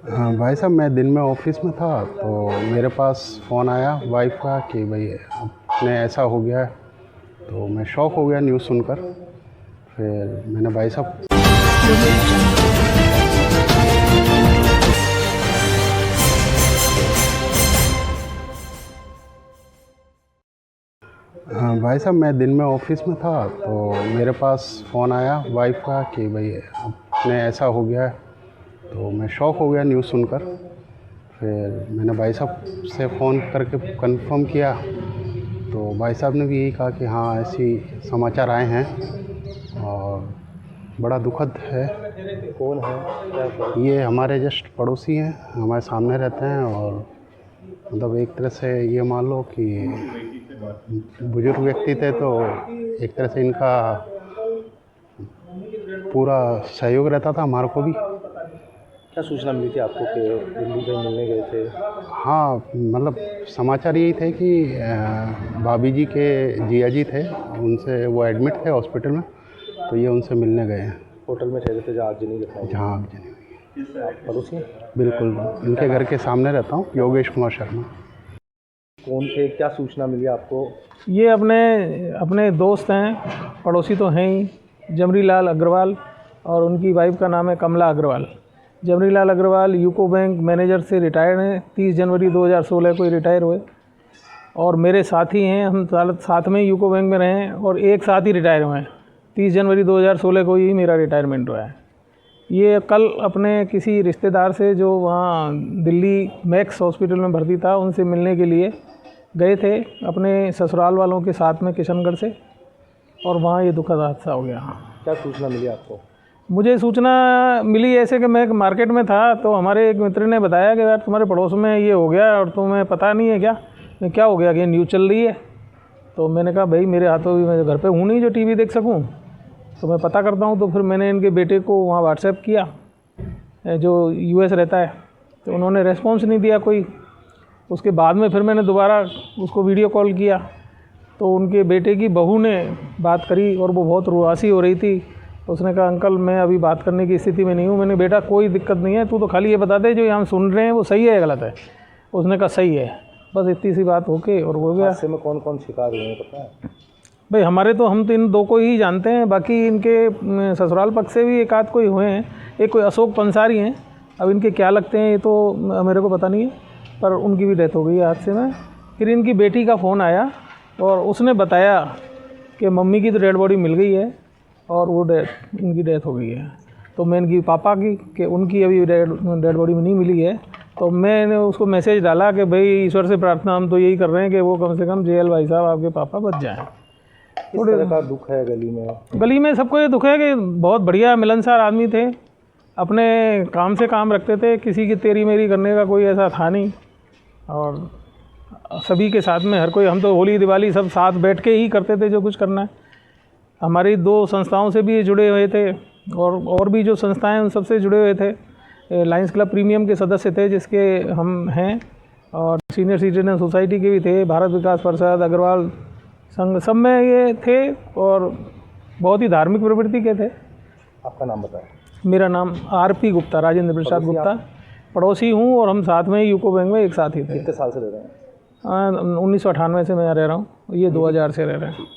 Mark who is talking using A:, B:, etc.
A: हाँ भाई साहब, मैं दिन में ऑफिस में था तो मेरे पास फ़ोन आया वाइफ का कि भाई अपने ऐसा हो गया है। तो मैं शॉक हो गया न्यूज़ सुनकर। फिर मैंने भाई साहब हाँ भाई साहब, मैं दिन में ऑफिस में था तो मेरे पास फ़ोन आया वाइफ का कि भाई अपने ऐसा हो गया है। तो मैं शॉक हो गया न्यूज़ सुनकर। फिर मैंने भाई साहब से फ़ोन करके कंफर्म किया तो भाई साहब ने भी यही कहा कि हाँ ऐसी समाचार आए हैं और बड़ा दुखद है।
B: कौन है क्या?
A: ये हमारे जस्ट पड़ोसी हैं, हमारे सामने रहते हैं और मतलब एक तरह से ये मान लो कि बुजुर्ग व्यक्ति थे तो एक तरह से इनका पूरा सहयोग रहता था हमारे को भी।
B: क्या सूचना मिली थी आपको कि दिल्ली कहीं मिलने गए थे?
A: हाँ मतलब समाचार यही थे कि भाभी जी के जिया जी थे, उनसे वो एडमिट थे हॉस्पिटल में, तो ये उनसे मिलने गए हैं।
B: होटल में ठहरे थे जहाँ आगजनी घटना हुई?
A: जहाँ आगजनी हुई।
B: आप पड़ोसी हैं?
A: बिल्कुल, इनके घर के सामने रहता हूँ, योगेश कुमार शर्मा।
B: कौन थे, क्या सूचना मिली आपको?
C: ये अपने दोस्त हैं, पड़ोसी तो हैं ही, जमरी लाल अग्रवाल, और उनकी वाइफ का नाम है कमला अग्रवाल। जमरी लाल अग्रवाल यूको बैंक मैनेजर से रिटायर्ड हैं, 30 जनवरी 2016 को ही रिटायर हुए और मेरे साथी हैं। हम साथ में यूको बैंक में रहे हैं और एक साथ ही रिटायर हुए हैं। 30 जनवरी 2016 को ही मेरा रिटायरमेंट हुआ है। ये कल अपने किसी रिश्तेदार से जो वहाँ दिल्ली मैक्स हॉस्पिटल में भर्ती था उनसे मिलने के लिए गए थे अपने ससुराल वालों के साथ में किशनगढ़ से, और वहाँ ये दुखद हादसा हो गया।
B: क्या सूचना मिली आपको?
C: मुझे सूचना मिली ऐसे कि मैं मार्केट में था तो हमारे एक मित्र ने बताया कि यार तुम्हारे पड़ोस में ये हो गया और तुम्हें पता नहीं है क्या? मैं क्या हो गया कि न्यूज़ चल रही है? तो मैंने कहा भाई मेरे हाथों भी, मैं घर पे हूँ नहीं जो टीवी देख सकूँ, तो मैं पता करता हूँ। तो फिर मैंने इनके बेटे को वहाँ व्हाट्सएप किया जो यूएस रहता है, तो उन्होंने रेस्पॉन्स नहीं दिया कोई। उसके बाद में फिर मैंने दोबारा उसको वीडियो कॉल किया तो उनके बेटे की बहू ने बात करी और वो बहुत रुआसी हो रही थी। उसने कहा अंकल मैं अभी बात करने की स्थिति में नहीं हूँ। मैंने बेटा कोई दिक्कत नहीं है, तू तो खाली ये बता दे जो हम सुन रहे हैं वो सही है या गलत है। उसने कहा सही है, बस इतनी सी बात होके और हो गया।
B: हादसे में कौन कौन शिकार हुए हैं पता है?
C: भाई हमारे तो हम तो इन दो को ही जानते हैं, बाकी इनके ससुराल पक्ष से भी एक आध कोई हुए हैं। एक कोई अशोक पंसारी हैं, अब इनके क्या लगते हैं ये तो मेरे को पता नहीं है, पर उनकी भी डेथ हो गई है हादसे में। फिर इनकी बेटी का फ़ोन आया और उसने बताया कि मम्मी की तो डेड बॉडी मिल गई है और वो इनकी डेथ हो गई है। तो मैं इनकी पापा की कि उनकी अभी डेड बॉडी में नहीं मिली है, तो मैंने उसको मैसेज डाला कि भाई ईश्वर से प्रार्थना हम तो यही कर रहे हैं कि वो कम से कम जेएल भाई साहब आपके पापा बच जाएँ।
B: किस तरह का दुख है गली में
C: सबको ये दुख है कि बहुत बढ़िया मिलनसार आदमी थे, अपने काम से काम रखते थे, किसी की तेरी मेरी करने का कोई ऐसा था नहीं, और सभी के साथ में हर कोई, हम तो होली दिवाली सब साथ बैठ के ही करते थे जो कुछ करना है। हमारी 2 संस्थाओं से भी जुड़े हुए थे और भी जो संस्थाएं उन सबसे जुड़े हुए थे। लायंस क्लब प्रीमियम के सदस्य थे जिसके हम हैं, और सीनियर सिटीजन सोसाइटी के भी थे, भारत विकास परिषद, अग्रवाल संघ, सब में ये थे और बहुत ही धार्मिक प्रवृत्ति के थे।
B: आपका नाम बताएं।
C: मेरा नाम आरपी गुप्ता, राजेंद्र प्रसाद गुप्ता, पड़ोसी हूँ और हम साथ में यूको बैंक में एक साथ ही थे।
B: कितने साल से रह रहे हैं?
C: 1998 से मैं रह रहा हूँ, ये 2000 से रह रहे हैं।